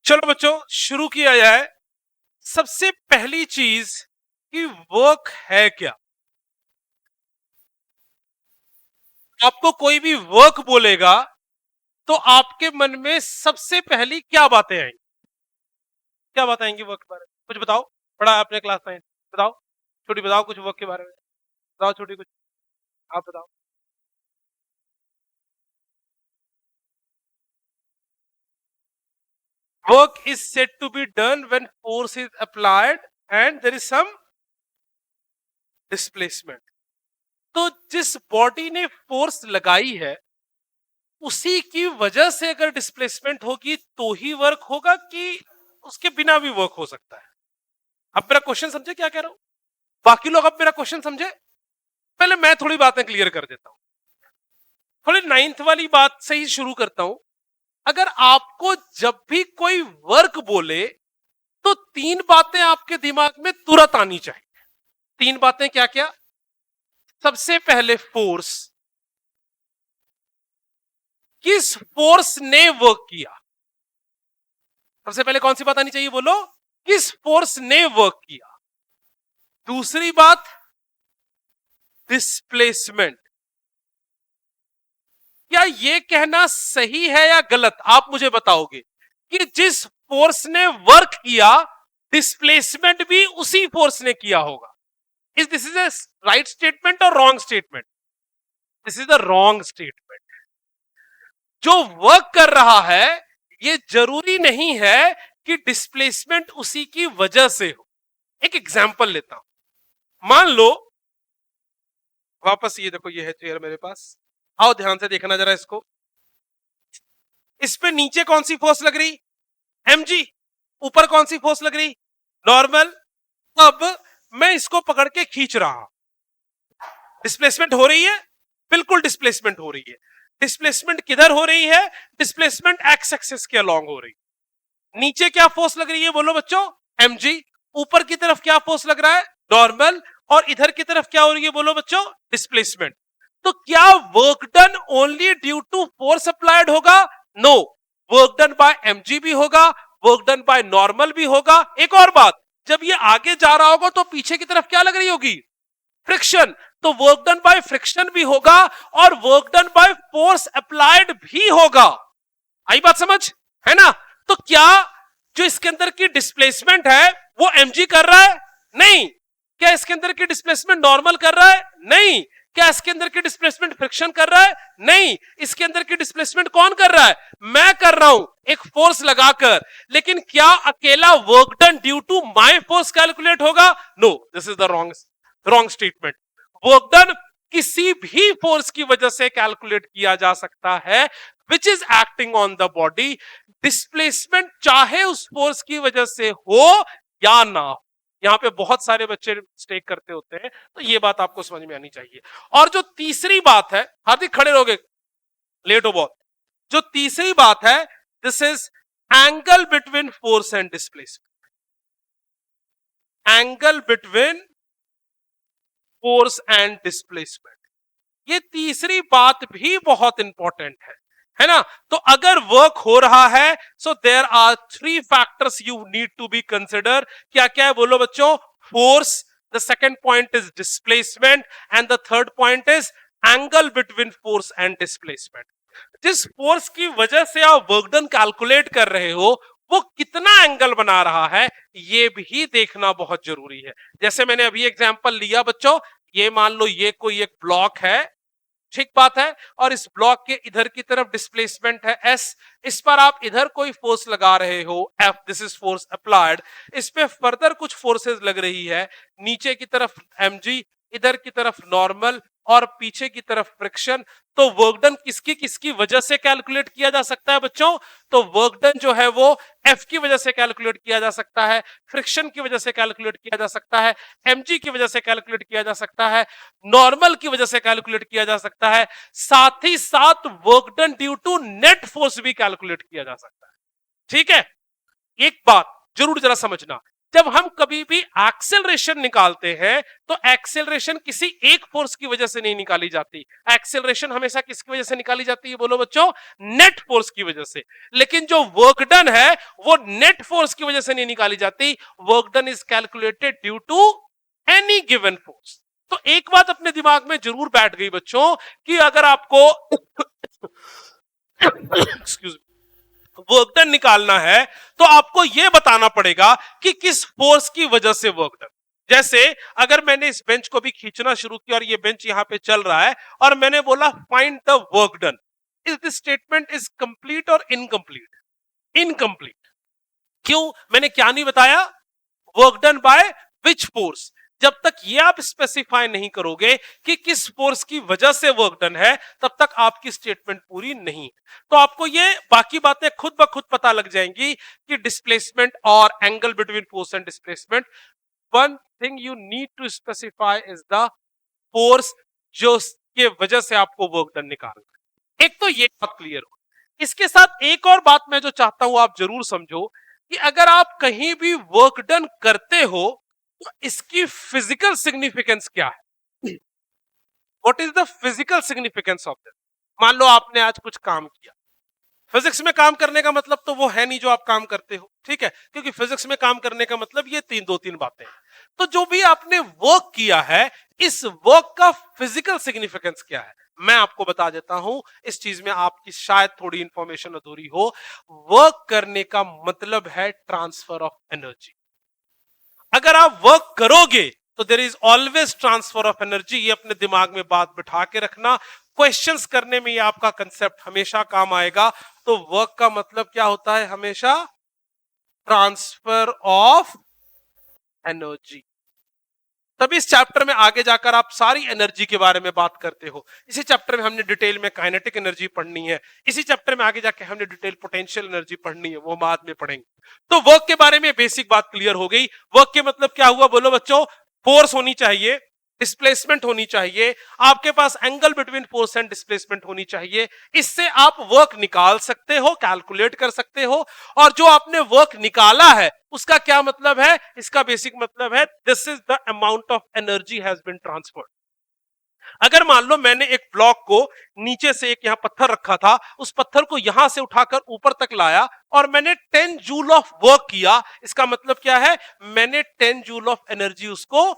चलो बच्चों शुरू किया जाए। सबसे पहली चीज कि वर्क है क्या। आपको कोई भी वर्क बोलेगा तो आपके मन में सबसे पहली क्या बातें आएंगी? क्या बातें आएंगी वर्क के बारे में? कुछ बताओ। पढ़ा आपने क्लास 9? बताओ। छोटी बताओ कुछ वर्क के बारे में। बताओ छोटी कुछ। आप बताओ। Work is said to be done when force is applied and there is some displacement. तो जिस बॉडी ने फोर्स लगाई है उसी की वजह से अगर डिस्प्लेसमेंट होगी तो ही वर्क होगा कि उसके बिना भी वर्क हो सकता है। अब मेरा क्वेश्चन समझे क्या कह रहा हूं? बाकी लोग अब मेरा क्वेश्चन समझे? पहले मैं थोड़ी बातें क्लियर कर देता हूं। थोड़ी 9th वाली बात से ही शुरू करता हूं। अगर आपको जब भी कोई वर्क बोले तो 3 बातें आपके दिमाग में तुरंत आनी चाहिए। 3 बातें क्या क्या? सबसे पहले फोर्स। किस फोर्स ने वर्क किया? सबसे पहले कौन सी बात आनी चाहिए बोलो? किस फोर्स ने वर्क किया। दूसरी बात डिस्प्लेसमेंट। क्या यह कहना सही है या गलत? आप मुझे बताओगे कि जिस फोर्स ने वर्क किया डिस्प्लेसमेंट भी उसी फोर्स ने किया होगा। Is this is a right statement और wrong statement? This is the wrong statement. जो वर्क कर रहा है यह जरूरी नहीं है कि डिस्प्लेसमेंट उसी की वजह से हो। एक एग्जांपल लेता हूं। मान लो वापस ये देखो, ये है चेयर मेरे पास। आओ ध्यान से देखना जरा इसको। इस पे नीचे कौन सी फोर्स लग रही? mg। ऊपर कौन सी फोर्स लग रही? नॉर्मल। अब मैं इसको पकड़ के खींच रहा हूं। डिस्प्लेसमेंट हो रही है? बिल्कुल डिस्प्लेसमेंट हो रही है। डिस्प्लेसमेंट किधर हो रही है? डिस्प्लेसमेंट एक्स एक्सिस के अलोंग हो रही है। नीचे क्या फोर्स लग रही है बोलो बच्चों? mg। ऊपर की तरफ क्या फोर्स लग रहा है? नॉर्मल। और इधर की तरफ क्या हो रही है बोलो बच्चों? डिस्प्लेसमेंट। तो क्या work done only due to force applied होगा? No, work done by mg भी होगा, वर्क डन बाय नॉर्मल भी होगा। एक और बात, जब ये आगे जा रहा होगा तो पीछे की तरफ क्या लग रही होगी? फ्रिक्शन। तो वर्क डन बाय फ्रिक्शन भी होगा और work done by force applied भी होगा। आई बात समझ? है ना? तो क्या जो इसके अंदर की डिस्प्लेसमेंट है वो mg कर रहा है? नहीं। क्या इसके अंदर की डिस्प्लेसमेंट नॉर्मल कर रहा है? नहीं। क्या इसके अंदर की डिस्प्लेसमेंट फ्रिक्शन कर रहा है? नहीं। इसके अंदर की डिस्प्लेसमेंट कौन कर रहा है? मैं कर रहा हूं, एक फोर्स लगाकर। लेकिन क्या अकेला work done due to my force calculate होगा? No, this is the wrong statement. Work done किसी भी फोर्स की वजह से कैलकुलेट किया जा सकता है which is acting on the body. Displacement चाहे उस फोर्स की वजह से हो या ना हो। यहां पे बहुत सारे बच्चे मिस्टेक करते होते हैं, तो ये बात आपको समझ में आनी चाहिए। और जो तीसरी बात है, हार्दिक खड़े रहोगे, लेट हो बहुत। जो तीसरी बात है, this is angle between force and displacement. Angle between force and displacement, ये तीसरी बात भी बहुत इंपॉर्टेंट है ना? तो अगर वर्क हो रहा है so there are 3 factors you need to be consider. क्या क्या है बोलो बच्चों? Force, the second point is displacement and the third point is angle between force and displacement. जिस फोर्स की वजह से आप वर्क डन कैलकुलेट कर रहे हो वो कितना एंगल बना रहा है ये भी देखना बहुत जरूरी है। जैसे मैंने अभी एग्जांपल लिया बच्चों, ये मान लो ये कोई एक ब्लॉक है, ठीक बात है, और इस ब्लॉक के इधर की तरफ डिस्प्लेसमेंट है s। इस पर आप इधर कोई फोर्स लगा रहे हो F, this is force applied. इस पे फर्दर कुछ फोर्सेस लग रही है, नीचे की तरफ mg, इधर की तरफ नॉर्मल और पीछे की तरफ फ्रिक्शन। तो वर्क डन किसकी किसकी वजह से कैलकुलेट किया जा सकता है बच्चों? तो वर्क डन जो है वो F की वजह से कैलकुलेट किया जा सकता है, फ्रिक्शन की वजह से कैलकुलेट किया जा सकता है, mg की वजह से कैलकुलेट किया जा सकता है, नॉर्मल की वजह से कैलकुलेट किया जा सकता है, साथ ही साथ work done due to net force भी कैलकुलेट किया जा सकता है। ठीक है? एक बात जरूर जरा समझना, जब हम कभी भी एक्सेलरेशन निकालते हैं तो एक्सेलरेशन किसी एक फोर्स की वजह से नहीं निकाली जाती, एक्सेलरेशन हमेशा किसकी वजह से निकाली जाती है बोलो बच्चों, नेट फोर्स की वजह से। लेकिन जो वर्क डन है वो नेट फोर्स की वजह से नहीं निकाली जाती, work done is calculated due to any given force. तो एक बात अपने दिमाग में जरूर बैठ गई बच्चों कि अगर आपको एक्सक्यूज वर्क डन निकालना है तो आपको यह बताना पड़ेगा कि किस फोर्स की वजह से वर्क डन। जैसे अगर मैंने इस बेंच को भी खींचना शुरू किया और ये बेंच यहां पे चल रहा है और मैंने बोला find the work done, is this statement is complete और इनकंप्लीट? इनकंप्लीट। क्यों? मैंने क्या नहीं बताया, work done by which force. जब तक ये आप स्पेसिफाई नहीं करोगे कि किस फोर्स की वजह से वर्क डन है तब तक आपकी स्टेटमेंट पूरी नहीं। तो आपको ये बाकी बातें खुद ब खुद पता लग जाएंगी कि डिस्प्लेसमेंट और angle between force and displacement, one thing you need to specify is the force जो के वजह से आपको वर्क डन निकालना है। एक तो ये बात क्लियर हो। इसके साथ एक और बात मैं जो चाहता हूं आप जरूर समझो कि अगर आप कहीं भी वर्क डन करते हो तो इसकी फिजिकल सिग्निफिकेंस क्या है? What is the physical significance of this? मान लो आपने आज कुछ काम किया, फिजिक्स में काम करने का मतलब तो वो है नहीं जो आप काम करते हो, ठीक है, क्योंकि फिजिक्स में काम करने का मतलब ये दो तीन बातें हैं। तो जो भी आपने वर्क किया है, इस वर्क का फिजिकल सिग्निफिकेंस क्या है मैं आपको बता देता हूं। इस चीज में आपकी शायद थोड़ी इंफॉर्मेशन अधूरी हो। वर्क करने का मतलब है ट्रांसफर ऑफ एनर्जी। अगर आप वर्क करोगे तो there is always transfer of energy. ये अपने दिमाग में बात बिठा के रखना, क्वेश्चंस करने में ये आपका कंसेप्ट हमेशा काम आएगा। तो वर्क का मतलब क्या होता है? हमेशा ट्रांसफर ऑफ एनर्जी। तभी इस चैप्टर में आगे जाकर आप सारी एनर्जी के बारे में बात करते हो। इसी चैप्टर में हमने डिटेल में काइनेटिक एनर्जी पढ़नी है, इसी चैप्टर में आगे जाके हमने डिटेल पोटेंशियल एनर्जी पढ़नी है, वो बाद में पढ़ेंगे। तो वर्क के बारे में बेसिक बात क्लियर हो गई। वर्क के मतलब क्या हुआ बोलो बच्चों? फोर्स होनी चाहिए, डिस्प्लेसमेंट होनी चाहिए, आपके पास angle between force and displacement होनी चाहिए। इससे आप वर्क निकाल सकते हो, कैलकुलेट कर सकते हो। और जो आपने वर्क निकाला है उसका क्या मतलब है? इसका बेसिक मतलब है this is the amount of energy has been transferred. अगर मान लो मैंने एक ब्लॉक को नीचे से एक यहां पत्थर रखा था, उस पत्थर को यहां से उठाकर ऊपर तक लाया और मैंने 10 जूल ऑफ वर्क किया, इसका मतलब क्या है? मैंने 10 जूल ऑफ एनर्जी उसको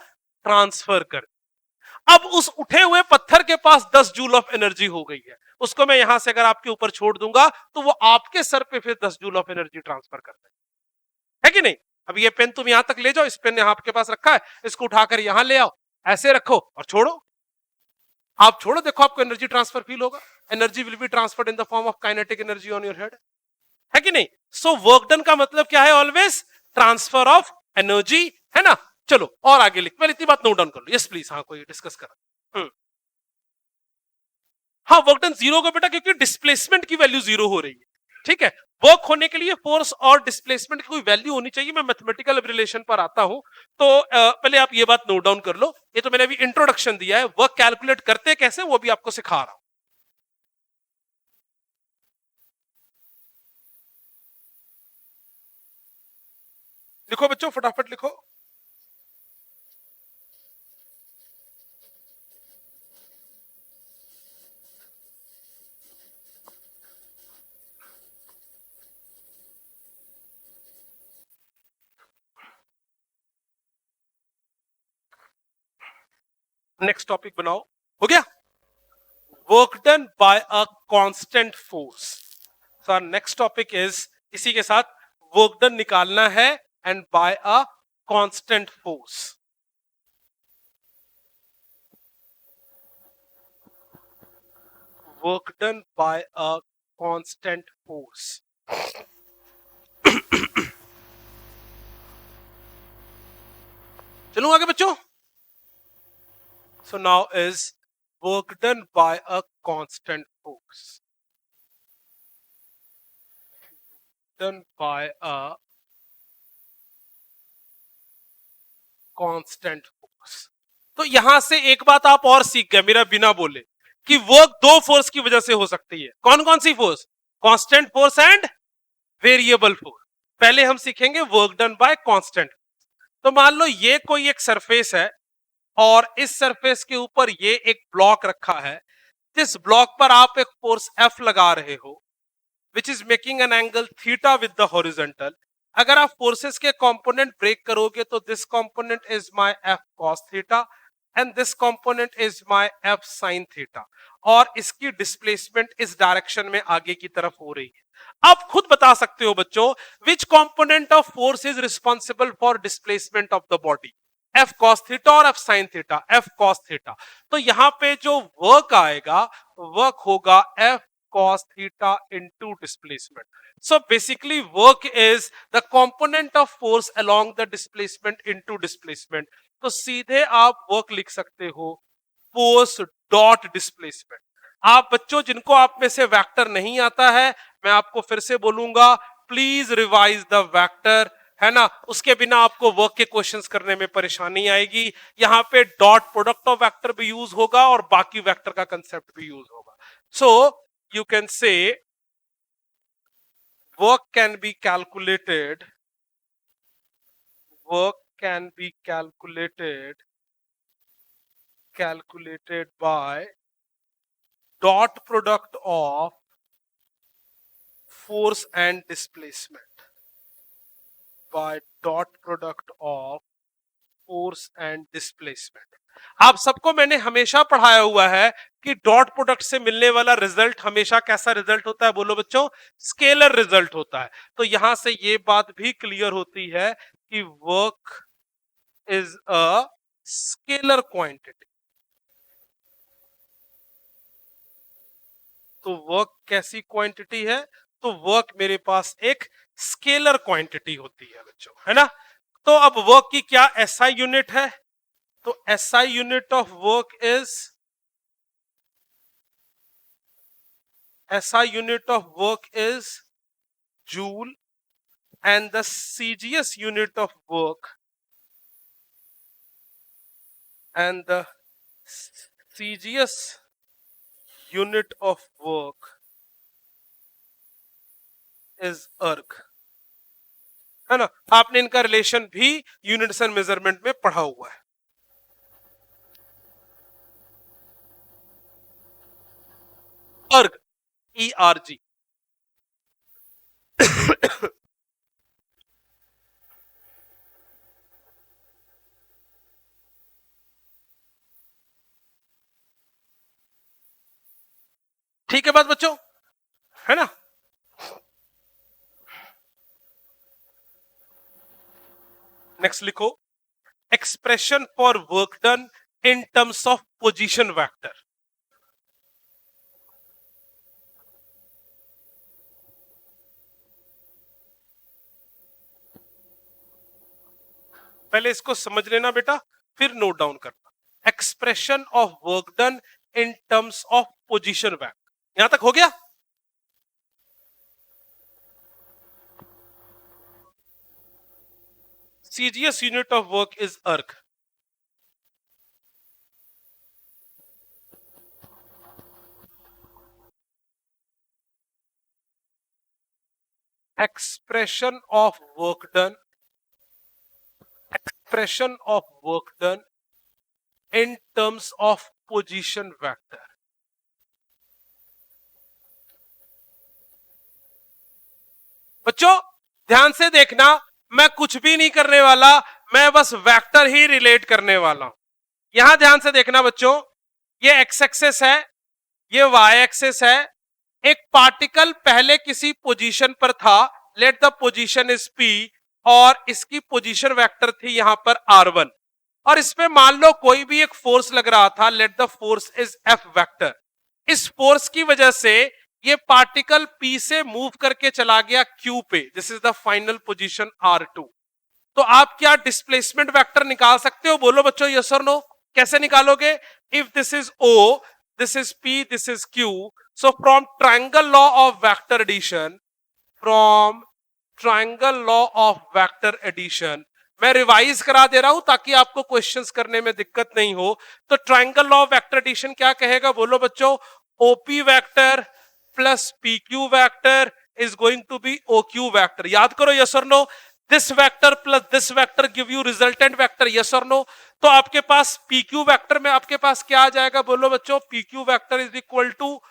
ट्रांसफर कर। अब उस उठे हुए पत्थर के पास 10 जूल ऑफ एनर्जी हो गई है, उसको मैं यहां से अगर आपके ऊपर छोड़ दूंगा तो वो आपके सर पे फिर 10 जूल ऑफ एनर्जी ट्रांसफर कर देगा, है कि नहीं? अब ये पेन तुम यहां तक ले जाओ, इस पेन यहां आपके पास रखा है, इसको उठाकर यहां ले आओ, ऐसे रखो और छोड़ो। आप छोड़ो, देखो आपको एनर्जी ट्रांसफर फील होगा। Energy will be transferred in the form of kinetic energy on your head, है कि नहीं? सो वर्क डन का मतलब क्या है? ऑलवेज ट्रांसफर ऑफ एनर्जी, है ना? चलो और आगे लिख, पहले इतनी बात नोट डाउन कर लो। यस प्लीज, हाँ कोई डिस्कस करा। हाँ, वर्क डन जीरो को बेटा, क्योंकि डिस्प्लेसमेंट की वैल्यू जीरो हो रही है, ठीक है। वर्क होने के लिए फोर्स और डिस्प्लेसमेंट की कोई वैल्यू होनी चाहिए। मैं मैथमेटिकल रिलेशन पर आता हूं, तो पहले आप ये बात नोट डाउन कर लो। ये तो मैंने अभी इंट्रोडक्शन दिया है, वर्क कैलकुलेट करते कैसे वो भी आपको सिखा रहा हूं। लिखो बच्चों, फटाफट लिखो। नेक्स्ट टॉपिक बनाओ, हो गया? Work done by a constant force. So next topic is, इसी के साथ वर्क डन निकालना है and by a constant force. Work done by a constant force. चलूं आगे बच्चों। So now is work done by a constant force. Done by a constant force. तो यहां से एक बात आप और सीख गए मेरा बिना बोले, कि वर्क दो फोर्स की वजह से हो सकती है। कौन कौन सी force? Constant force and variable force. पहले हम सीखेंगे वर्क डन बाय कांस्टेंट, तो मान लो ये कोई एक सरफेस है और इस सरफेस के ऊपर ये एक ब्लॉक रखा है, जिस ब्लॉक पर आप एक फोर्स F लगा रहे हो which is making an angle theta with the horizontal. अगर आप फोर्सेस के कंपोनेंट ब्रेक करोगे तो this component is my F cos theta and this component is my F sin theta, और इसकी डिस्प्लेसमेंट इस डायरेक्शन में आगे की तरफ हो रही है। आप खुद बता सकते हो बच्चों विच component of force is responsible for displacement of the body, F cos theta और F sin theta, F cos theta. तो यहां पे जो वर्क आएगा, वर्क होगा F cos theta into displacement. So basically work is the component of force along the displacement into displacement. तो सीधे आप वर्क लिख सकते हो फोर्स डॉट डिस्प्लेसमेंट। आप बच्चों जिनको आप में से वेक्टर नहीं आता है, मैं आपको फिर से बोलूंगा प्लीज रिवाइज द वेक्टर, है ना, उसके बिना आपको वर्क के क्वेश्चंस करने में परेशानी आएगी। यहां पे डॉट प्रोडक्ट ऑफ वेक्टर भी यूज होगा और बाकी वेक्टर का कंसेप्ट भी यूज होगा। सो you can say work can be calculated by dot product of force and displacement, by dot product of force and displacement। आप सबको मैंने हमेशा पढ़ाया हुआ है कि डॉट प्रोडक्ट से मिलने वाला रिजल्ट हमेशा कैसा रिजल्ट होता है, बोलो बच्चों, स्केलर रिजल्ट होता है। तो यहां से ये बात भी क्लियर होती है कि work is a scalar quantity. तो वर्क कैसी क्वांटिटी है? तो वर्क मेरे पास एक स्केलर क्वांटिटी होती है बच्चों, है ना। तो अब वर्क की क्या एसआई यूनिट है? तो SI unit of work is joule, and the CGS unit of work is erg, है ना। आपने इनका रिलेशन भी यूनिट्स एंड मेजरमेंट में पढ़ा हुआ है। अर्ग, ERG। ठीक है बात बच्चों, है ना। नेक्स्ट लिखो expression for work done in terms of position vector. पहले इसको समझ लेना बेटा, फिर नोट डाउन करना। Expression of work done in terms of position vector, यहां तक हो गया। CGS unit of work is erg। expression of work done in terms of position vector। बच्चों ध्यान से देखना, मैं कुछ भी नहीं करने वाला, मैं बस वेक्टर ही रिलेट करने वाला हूं। यहां ध्यान से देखना बच्चों, ये एक्स एक्सेस है, ये वाई एक्सेस है। एक पार्टिकल पहले किसी पोजीशन पर था, let the position is P, और इसकी पोजीशन वेक्टर थी यहां पर R1, और इसमें मान लो कोई भी एक फोर्स लग रहा था, let the force is F vector. इस फोर्स की वजह से ये पार्टिकल P से मूव करके चला गया Q पे, this is the final position R2। तो आप क्या डिस्प्लेसमेंट वेक्टर निकाल सकते हो, बोलो बच्चों यस और नो। कैसे निकालोगे? If this is O, this is P, this is Q, so from triangle law of vector addition, मैं रिवाइज करा दे रहा हूं ताकि आपको क्वेश्चंस करने में दिक्कत नहीं हो। तो triangle law of vector addition क्या कहेगा, बोलो बच्चों, OP vector plus PQ vector is going to be OQ vector. याद करो यस और no. This vector plus this vector give you resultant vector, yes और नो? तो आपके पास PQ वेक्टर में आपके पास क्या आ जाएगा, बोलो बच्चों? PQ vector is equal to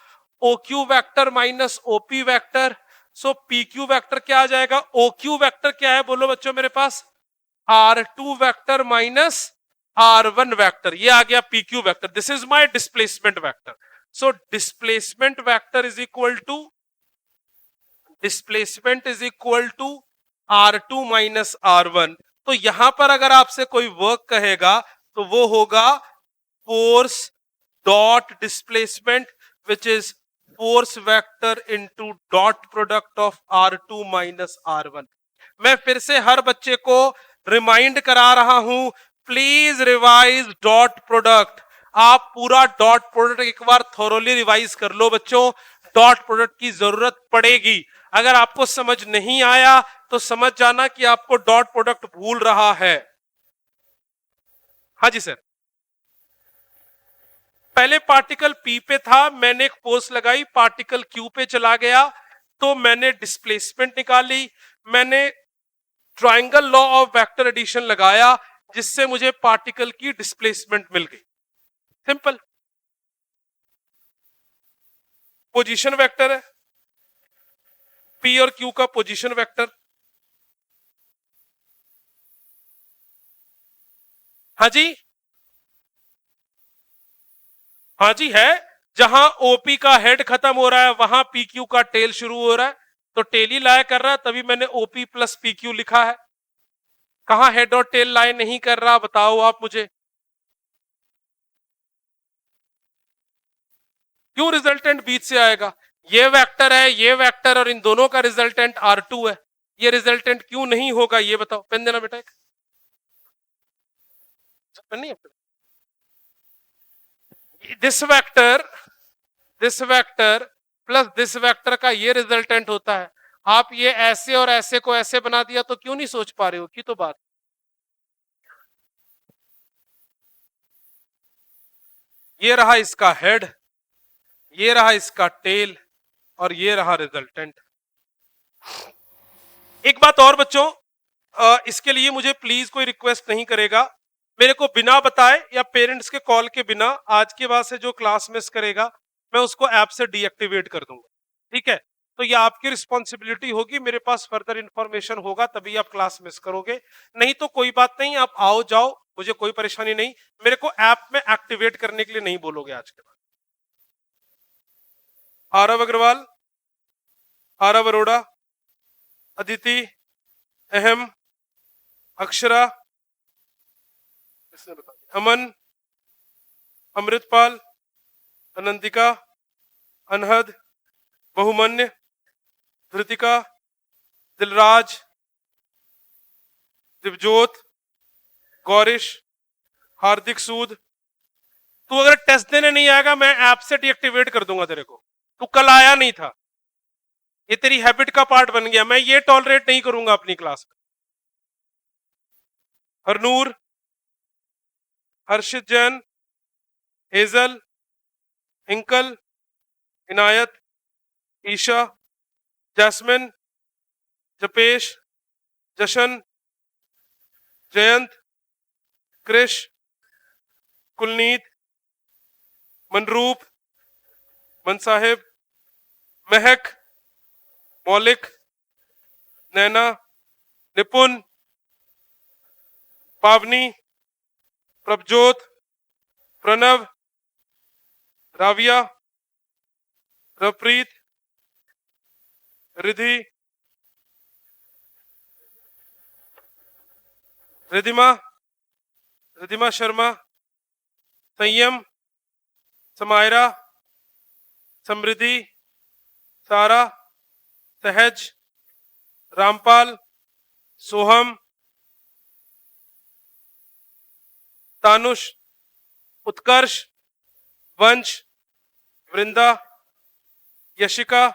OQ vector minus OP vector. So PQ vector क्या आ जाएगा? OQ वेक्टर क्या है बोलो बच्चों मेरे पास? R2 vector minus R1 vector, ये आ गया PQ vector. This is my displacement vector. So displacement vector is equal to R2 minus R1। तो यहां पर अगर आपसे कोई वर्क कहेगा तो वो होगा force dot displacement which is force vector into dot product of R2 minus R1। मैं फिर से हर बच्चे को रिमाइंड करा रहा हूं, प्लीज रिवाइज डॉट प्रोडक्ट। आप पूरा डॉट प्रोडक्ट एक बार थोरोली रिवाइज कर लो बच्चों, डॉट प्रोडक्ट की जरूरत पड़ेगी। अगर आपको समझ नहीं आया तो समझ जाना कि आपको डॉट प्रोडक्ट भूल रहा है। हाँ जी सर। पहले पार्टिकल P पे था, मैंने एक फोर्स लगाई, पार्टिकल Q पे चला गया, तो मैंने डिस्प्लेसमेंट निकाली, मैंने triangle law of vector addition लगाया, जिससे मुझे पार्टिकल की डिस्प्लेसमेंट मिल गई। सिंपल। पोजीशन वेक्टर है P और Q का, पोजीशन वेक्टर। हाँ जी, हाँ जी है। जहां OP का हेड खत्म हो रहा है वहां PQ का टेल शुरू हो रहा है, तो टेल ही लाया कर रहा है, तभी मैंने OP प्लस PQ लिखा है। कहां हेड और टेल लाए नहीं कर रहा, बताओ आप मुझे? क्यों रिजल्टेंट बीच से आएगा? ये वेक्टर है, ये वेक्टर, और इन दोनों का रिजल्टेंट R2 है, ये रिजल्टेंट क्यों नहीं होगा ये बताओ? पेन देना बेटा एक। पेन नहीं है? This vector plus this vector का ये रिजल्टेंट होता है। आप ये ऐसे और ऐसे को ऐसे बना दिया तो क्यों नहीं सोच पा रहे हो? की तो बात। ये रहा इसका हेड, ये रहा इसका टेल, और ये रहा रिजल्टेंट। एक बात और बच्चों, इसके लिए मुझे प्लीज कोई रिक्वेस्ट नहीं करेगा, मेरे को बिना बताए या पेरेंट्स के कॉल के बिना आज के बाद से जो क्लास मिस करेगा मैं उसको ऐप से डीएक्टिवेट कर दूंगा, ठीक है? तो ये आपकी रिस्पॉन्सिबिलिटी होगी, मेरे पास फर्दर इंफॉर्मेशन होगा तभी आप क्लास मिस करोगे, नहीं तो कोई बात नहीं, आप आओ जाओ, मुझे कोई परेशानी नहीं। मेरे को ऐप में एक्टिवेट करने के लिए नहीं बोलोगे आज के बाद। आरव अग्रवाल, आरव अरोड़ा, अदिति, अहम, अक्षरा, अमन, अमृतपाल, अनंतिका, अनहद, बहुमन्य, धृतिका, दिलराज, दिवजोत, गौरिश, हार्दिक सूद। तू अगर टेस्ट देने नहीं आएगा मैं ऐप से डीएक्टिवेट कर दूंगा तेरे को। तू कल आया नहीं था, ये तेरी हैबिट का पार्ट बन गया, मैं ये टॉलरेट नहीं करूंगा अपनी क्लास में। हरनूर, हर्षित जैन, हेजल, इंकल, इनायत, ईशा, जैस्मिन, जपेश, जशन, जयंत, कृष, कुलनीत, मनरूप, मनसाहिब, महक, मौलिक, नैना, निपुण, पावनी, प्रभजोत, प्रणव, राविया, रवप्रीत, रिधि, रिधिमा, रिधिमा शर्मा, संयम, समायरा, समृद्धि, सारा, सहज, रामपाल, सोहम, तानुष, उत्कर्ष, वंश, वृंदा, यशिका,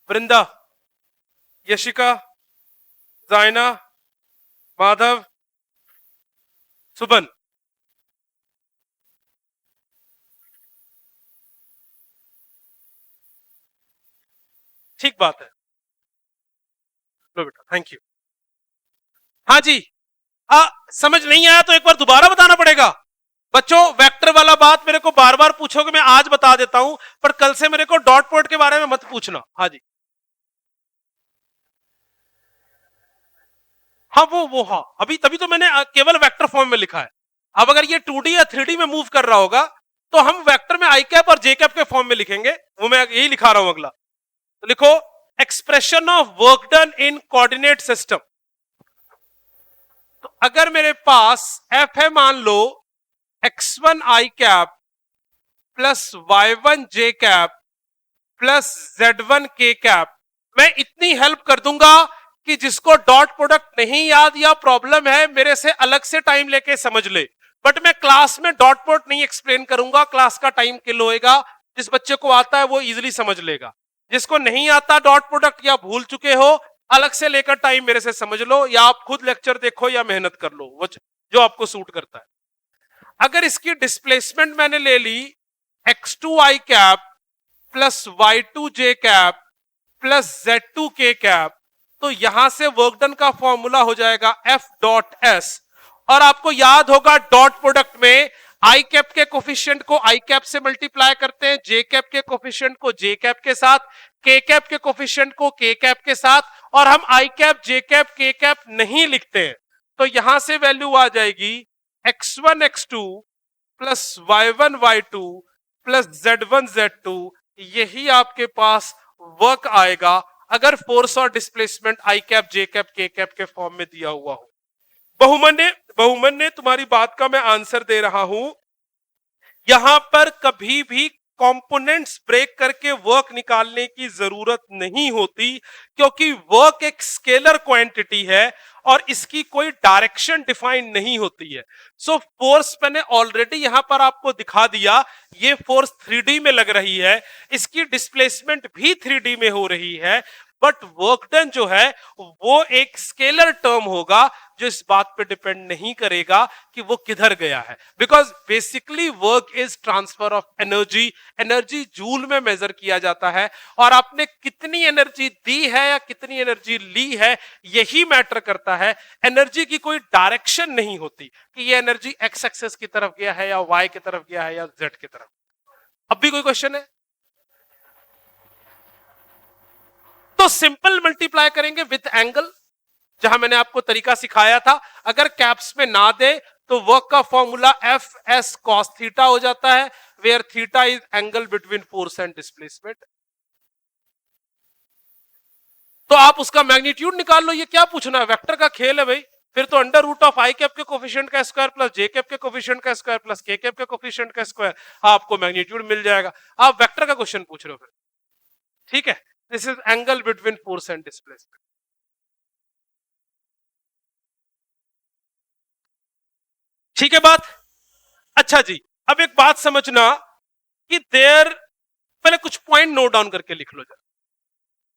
वृंदा, यशिका, जायना, माधव, सुबन। ठीक बात है, लो बेटा, थैंक यू। हाँ जी, समझ नहीं आया तो एक बार दोबारा बताना पड़ेगा। बच्चों वेक्टर वाला बात मेरे को बार बार पूछोगे, मैं आज बता देता हूं, पर कल से मेरे को डॉट प्रोडक्ट के बारे में मत पूछना। हाँ जी, हाँ वो हाँ, अभी तभी तो मैंने केवल वेक्टर फॉर्म में लिखा है। अब अगर ये 2D या 3D में मूव कर रहा होगा तो हम वेक्टर में आई कैप और जे कैप के फॉर्म में लिखेंगे, वो मैं यही लिखा रहा हूं अगला। तो लिखो expression of work done in coordinate system. तो अगर मेरे पास एफ है, मान लो x1 आई कैप प्लस y1 जे कैप प्लस z1 के कैप, मैं इतनी हेल्प कर दूंगा कि जिसको डॉट प्रोडक्ट नहीं याद या प्रॉब्लम है मेरे से अलग से टाइम लेके समझ ले, बट मैं क्लास में डॉट प्रोडक्ट नहीं एक्सप्लेन करूंगा, क्लास का टाइम किल होएगा। जिस बच्चे को आता है वो इजीली समझ लेगा, जिसको नहीं आता डॉट प्रोडक्ट या भूल चुके हो, अलग से लेकर टाइम मेरे से समझ लो, या आप खुद लेक्चर देखो या मेहनत कर लो, वो जो आपको सूट करता है। अगर इसकी डिस्प्लेसमेंट मैंने ले ली x2 आई कैप प्लस y2 जे कैप प्लस z2 के कैप, तो यहां से वर्क डन का फॉर्मूला हो जाएगा F डॉट एस। और आपको याद होगा डॉट प्रोडक्ट में आई कैप के कोफिशिएंट को आई कैप से मल्टीप्लाई करते हैं, जे कैप के कोफिशिएंट को जे कैप के साथ, के कैप के कोफिशिएंट को के कैप के साथ, और हम आई कैप जे कैप के कैप नहीं लिखते हैं। तो यहां से वैल्यू आ जाएगी x1 x2 plus y1 y2 plus z1 z2, यही आपके पास वर्क आएगा अगर फोर्स और displacement I cap J cap के कैप के फॉर्म में दिया हुआ हो। बहुमन्य तुम्हारी बात का मैं आंसर दे रहा हूं, यहां पर कभी भी कंपोनेंट्स ब्रेक करके वर्क निकालने की जरूरत नहीं होती, क्योंकि वर्क एक स्केलर क्वांटिटी है और इसकी कोई डायरेक्शन डिफाइन नहीं होती है। सो फोर्स मैंने ऑलरेडी यहां पर आपको दिखा दिया, ये फोर्स 3D में लग रही है, इसकी डिस्प्लेसमेंट भी 3D में हो रही है, बट वर्क डन जो है वो एक स्केलर टर्म होगा जो इस बात पे डिपेंड नहीं करेगा कि वो किधर गया है, because basically work is transfer of energy. Energy joule में मेजर किया जाता है, और आपने कितनी एनर्जी दी है या कितनी एनर्जी ली है यही मैटर करता है। एनर्जी की कोई डायरेक्शन नहीं होती कि ये एनर्जी एक्स एक्सेस की तरफ गया है या वाई की तरफ गया है या जेड की तरफ। अब भी कोई क्वेश्चन है तो सिंपल मल्टीप्लाई करेंगे विथ एंगल, जहां मैंने आपको तरीका सिखाया था। अगर कैप्स में ना दे तो वर्क का formula F S cos theta हो जाता है, where theta is angle between force and displacement. तो आप उसका मैग्नीट्यूड निकाल लो, ये क्या पूछना है, वेक्टर का खेल है भाई। फिर तो under root of i cap के कोफिशिएंट का स्क्वायर प्लस जे कैप के कोफिशिएंट का स्क्वायर प्लस के कैप के कोफिशिएंट का स्क्वायर, आपको मैग्नीट्यूड मिल जाएगा। आप वेक्टर का क्वेश्चन पूछ रहे हो फिर, ठीक है। This is angle between force and displacement. ठीक है बात। अच्छा जी, अब एक बात समझना कि देयर, पहले कुछ पॉइंट नोट डाउन करके लिख लो जरा,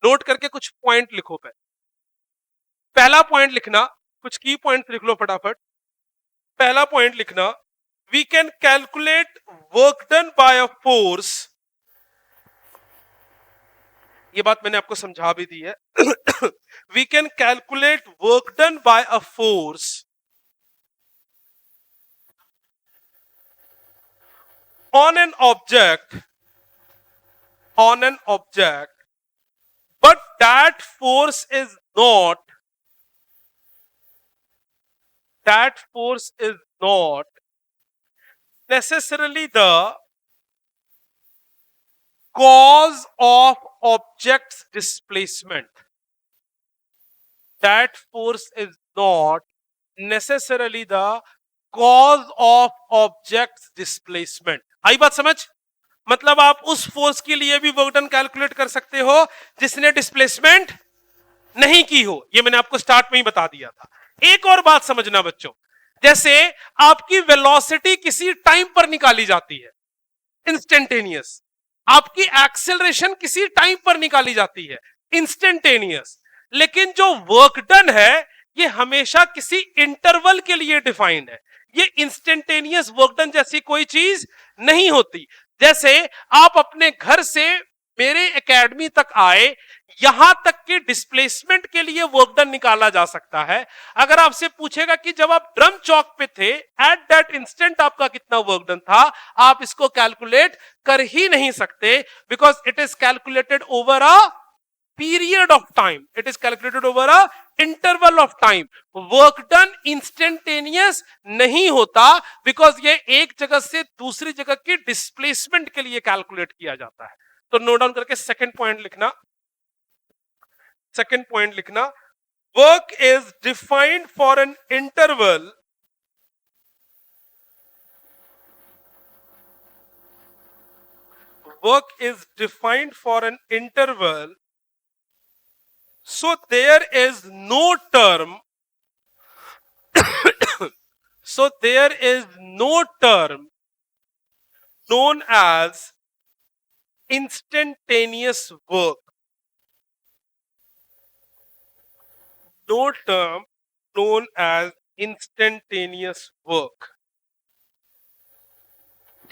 नोट करके कुछ पॉइंट लिखो। पहला पॉइंट लिखना, कुछ की पॉइंट लिख लो फटाफट। पहला पॉइंट लिखना, we can calculate work done by a force. ये बात मैंने आपको समझा भी दी है। We can calculate work done by a force on an object, but that force is not necessarily the cause of object's displacement. That force is not necessarily the cause of object's displacement. आई बात समझ? मतलब आप उस force के लिए भी work done calculate कर सकते हो जिसने डिस्प्लेसमेंट नहीं की हो, ये मैंने आपको स्टार्ट में ही बता दिया था। एक और बात समझना बच्चों, जैसे आपकी वेलोसिटी किसी टाइम पर निकाली जाती है, इंस्टेंटेनियस, आपकी एक्सेलरेशन किसी टाइम पर निकाली जाती है, इंस्टेंटेनियस, लेकिन जो वर्क डन है ये हमेशा किसी इंटरवल के लिए डिफाइंड है। ये इंस्टेंटेनियस वर्क डन जैसी कोई चीज नहीं होती। जैसे आप अपने घर से मेरे एकेडमी तक आए, यहां तक कि डिस्प्लेसमेंट के लिए वर्क डन निकाला जा सकता है। अगर आपसे पूछेगा कि जब आप ड्रम चौक पे थे, एट दैट इंस्टेंट आपका कितना वर्क डन था, आप इसको कैलकुलेट कर ही नहीं सकते, because it is calculated over a period of time. It is calculated over a interval of time. Work done instantaneous नहीं होता, because ये एक जगह से दूसरी जगह की डिस्प्लेसमेंट के लिए कैलकुलेट किया जाता है। तो नोट डाउन करके सेकंड पॉइंट लिखना। सेकंड पॉइंट लिखना, work is defined for an interval work is defined for an interval, so there is no term so there is no term known as instantaneous work. No term known as instantaneous work.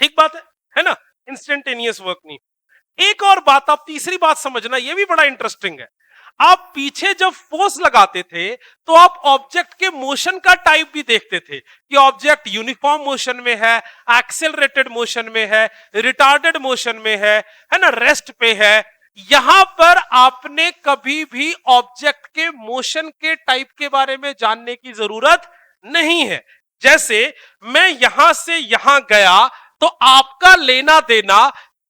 ठीक बात है ना? Instantaneous work नहीं। एक और बात, आप तीसरी बात समझना, ये भी बड़ा इंटरेस्टिंग है। आप पीछे जब फोर्स लगाते थे तो आप ऑब्जेक्ट के मोशन का टाइप भी देखते थे कि ऑब्जेक्ट यूनिफॉर्म मोशन में है, एक्सेलरेटेड मोशन में है, रिटार्डेड मोशन में है ना, रेस्ट पे है। यहां पर आपने कभी भी ऑब्जेक्ट के मोशन के टाइप के बारे में जानने की जरूरत नहीं है। जैसे मैं यहां से यहां गया तो आपका लेना देना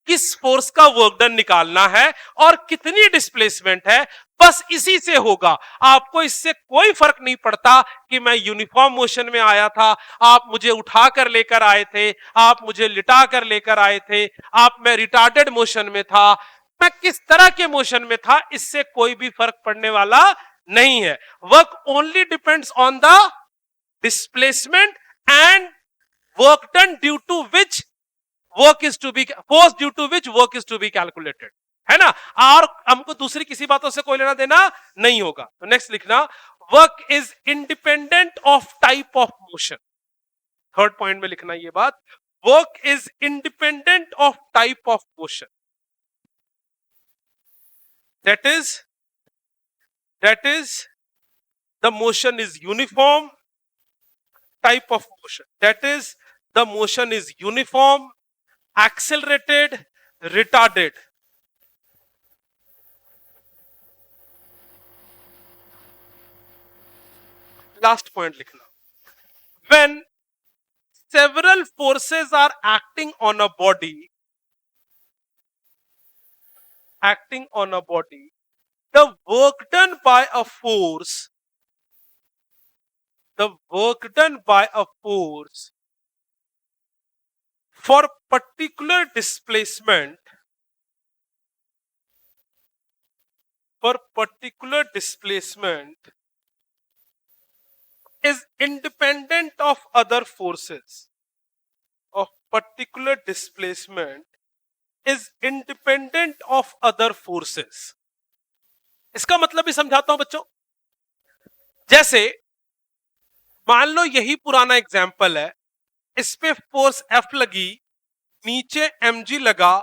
किस फोर्स का वर्क डन निकालना है और कितनी डिस्प्लेसमेंट है, बस इसी से होगा। आपको इससे कोई फर्क नहीं पड़ता कि मैं यूनिफॉर्म मोशन में आया था, आप मुझे उठाकर लेकर आए थे, आप मुझे लिटा कर लेकर आए थे, मैं रिटार्डेड मोशन में था, मैं किस तरह के मोशन में था, इससे कोई भी फर्क पड़ने वाला नहीं है। Work only depends on the displacement and work done due to which work is to be force due to which work is to be calculated, है ना। और हमको दूसरी किसी बातों से कोई लेना देना नहीं होगा। तो नेक्स्ट लिखना, work is independent of type of motion. Third point में लिखना ये बात, work is independent of type of motion. That is the motion is uniform, type of motion, that is the motion is uniform, accelerated, retarded. Last point likhna, when several forces are acting on a body, the work done by a force for particular displacement is independent of other forces. इसका मतलब भी समझाता हूं बच्चों। जैसे मान लो यही पुराना एग्जाम्पल है, इस पे फोर्स F लगी, नीचे mg लगा,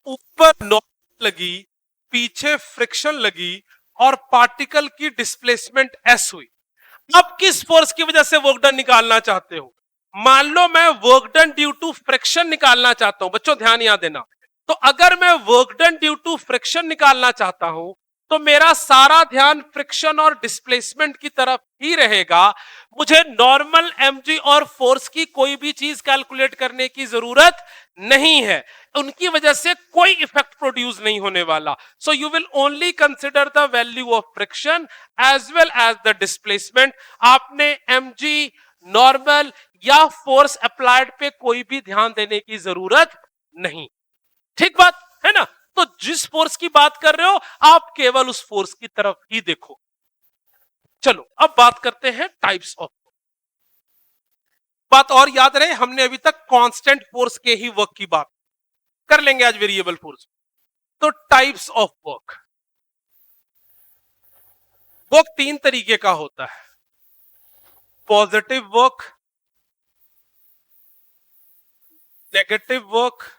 ऊपर नॉर्मल लगी, पीछे फ्रिक्शन लगी और पार्टिकल की डिस्प्लेसमेंट S हुई। अब किस फोर्स की वजह से वर्क डन निकालना चाहते हो? मान लो मैं work done due to friction निकालना चाहता हूं। बच्चों ध्यान यहां देना, तो अगर मैं work done due to friction निकालना चाहता हूं तो मेरा सारा ध्यान फ्रिक्शन और डिस्प्लेसमेंट की तरफ ही रहेगा। मुझे नॉर्मल mg और फोर्स की कोई भी चीज कैलकुलेट करने की जरूरत नहीं है, उनकी वजह से कोई इफेक्ट प्रोड्यूस नहीं होने वाला। So you will only consider the value of friction as well as the displacement. आपने mg, नॉर्मल या फोर्स अप्लाइड पे कोई भी ध्यान देने की जरूरत नहीं। ठीक बात है ना। तो जिस फोर्स की बात कर रहे हो आप केवल उस फोर्स की तरफ ही देखो। चलो अब बात करते हैं टाइप्स ऑफ। बात और याद रहे, हमने अभी तक कांस्टेंट फोर्स के ही वर्क की बात कर लेंगे आज वेरिएबल फोर्स। तो टाइप्स ऑफ वर्क, वर्क तीन तरीके का होता है, positive work, negative work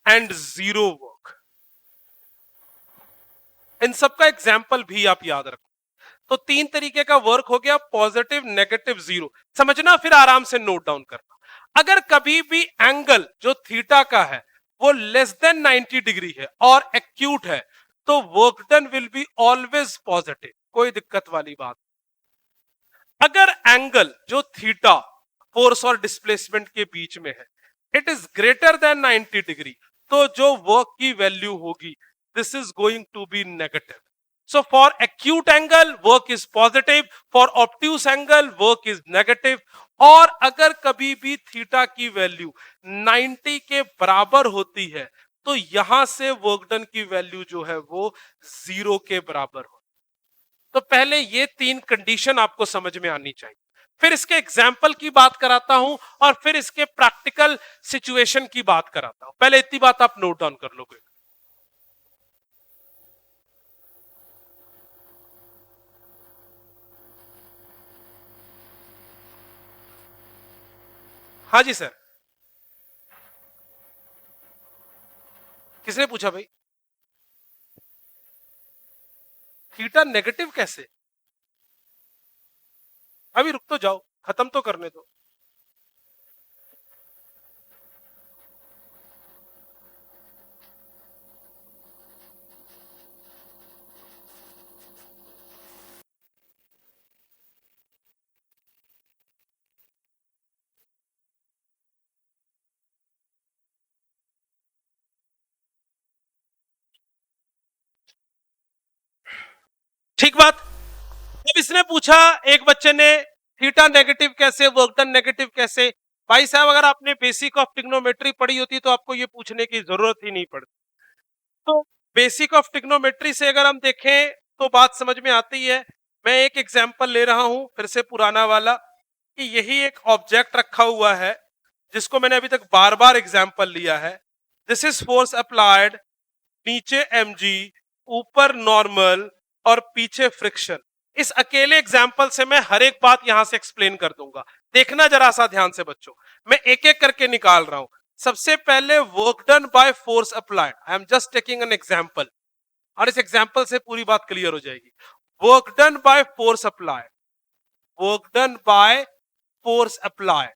and zero work. इन सब का एग्जाम्पल भी आप याद रखो। तो तीन तरीके का वर्क हो गया, पॉजिटिव, नेगेटिव, जीरो। समझना, फिर आराम से नोट डाउन करना। अगर कभी भी एंगल जो थीटा का है वो लेस देन 90 डिग्री है और एक्यूट है, तो work done will be always positive, कोई दिक्कत वाली बात। अगर एंगल जो थीटा फोर्स और डिस्प्लेसमेंट के बीच में है, it is greater than 90 degree, तो जो वर्क की वैल्यू होगी this is going to be negative. So for acute angle work is positive, for obtuse angle work is negative। और अगर कभी भी थीटा की वैल्यू 90 के बराबर होती है तो यहां से वर्क डन की वैल्यू जो है वो जीरो के बराबर हो। तो पहले ये तीन कंडीशन आपको समझ में आनी चाहिए, फिर इसके एग्जाम्पल की बात कराता हूं और फिर इसके प्रैक्टिकल सिचुएशन की बात कराता हूं। पहले इतनी बात आप नोट डाउन कर लोगे। हाँ जी सर, किसने पूछा भाई? थीटा नेगेटिव कैसे? अभी रुक तो जाओ, खत्म तो करने दो। ठीक बात। अब इसने पूछा, एक बच्चे ने, थीटा नेगेटिव कैसे, वर्क डन नेगेटिव कैसे? भाई साहब, अगर आपने बेसिक ऑफ ट्रिग्नोमेट्री पढ़ी होती तो आपको ये पूछने की जरूरत ही नहीं पड़ती। तो बेसिक ऑफ ट्रिग्नोमेट्री से अगर हम देखें तो बात समझ में आती है। मैं एक एग्जांपल ले रहा हूं फिर से पुराना वाला, कि यही एक ऑब्जेक्ट रखा हुआ है जिसको मैंने अभी तक बार बार एग्जांपल लिया है। दिस इज फोर्स अप्लाइड, नीचे mg, ऊपर नॉर्मल और पीछे फ्रिक्शन। इस अकेले एग्जाम्पल से मैं हर एक बात यहां से एक्सप्लेन कर दूंगा। देखना जरा सा ध्यान से बच्चों, मैं एक एक करके निकाल रहा हूं। सबसे पहले work done by force applied, I am just taking an example और इस एग्जाम्पल से पूरी बात क्लियर हो जाएगी। Work done by force applied, work done by force applied.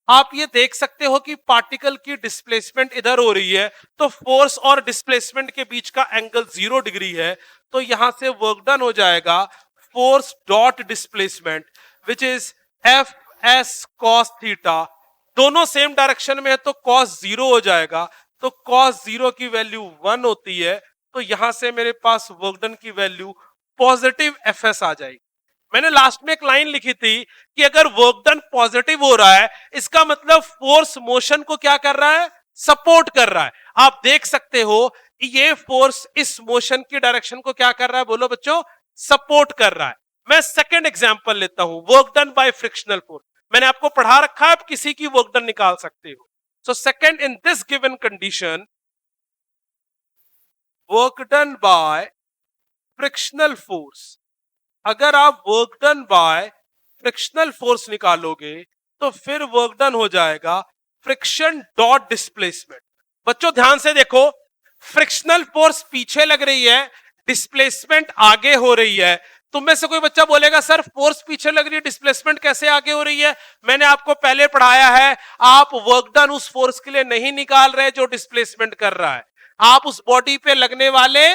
आप ये देख सकते हो कि पार्टिकल की डिस्प्लेसमेंट इधर हो रही है, तो फोर्स और डिस्प्लेसमेंट के बीच का एंगल 0 डिग्री है, तो यहां से वर्क डन हो जाएगा force dot displacement which is F S cos theta. दोनों सेम डायरेक्शन में है तो कॉस 0 हो जाएगा, तो कॉस 0 की वैल्यू 1 होती है, तो यहां से मेरे पास वर्क डन की वैल्यू पॉजिटिव एफ एस आ जाएगी। मैंने लास्ट में एक लाइन लिखी थी कि अगर वर्क डन पॉजिटिव हो रहा है इसका मतलब फोर्स मोशन को क्या कर रहा है, सपोर्ट कर रहा है। आप देख सकते हो ये फोर्स इस मोशन की डायरेक्शन को क्या कर रहा है, बोलो बच्चों, सपोर्ट कर रहा है। मैं सेकंड एग्जांपल लेता हूं, work done bye frictional force. मैंने आपको पढ़ा रखा है, आप किसी की वर्क डन निकाल सकते हो। So second, in this given condition work done bye frictional force, अगर आप work done bye frictional force निकालोगे तो फिर वर्क डन हो जाएगा फ्रिक्शन डॉट डिस्प्लेसमेंट। बच्चों ध्यान से देखो, फ्रिक्शनल फोर्स पीछे लग रही है, डिस्प्लेसमेंट आगे हो रही है। तुम में से कोई बच्चा बोलेगा सर फोर्स पीछे लग रही है, डिस्प्लेसमेंट कैसे आगे हो रही है? मैंने आपको पहले पढ़ाया है, आप वर्क डन उस फोर्स के लिए नहीं निकाल रहे जो डिस्प्लेसमेंट कर रहा है, आप उस बॉडी पे लगने वाले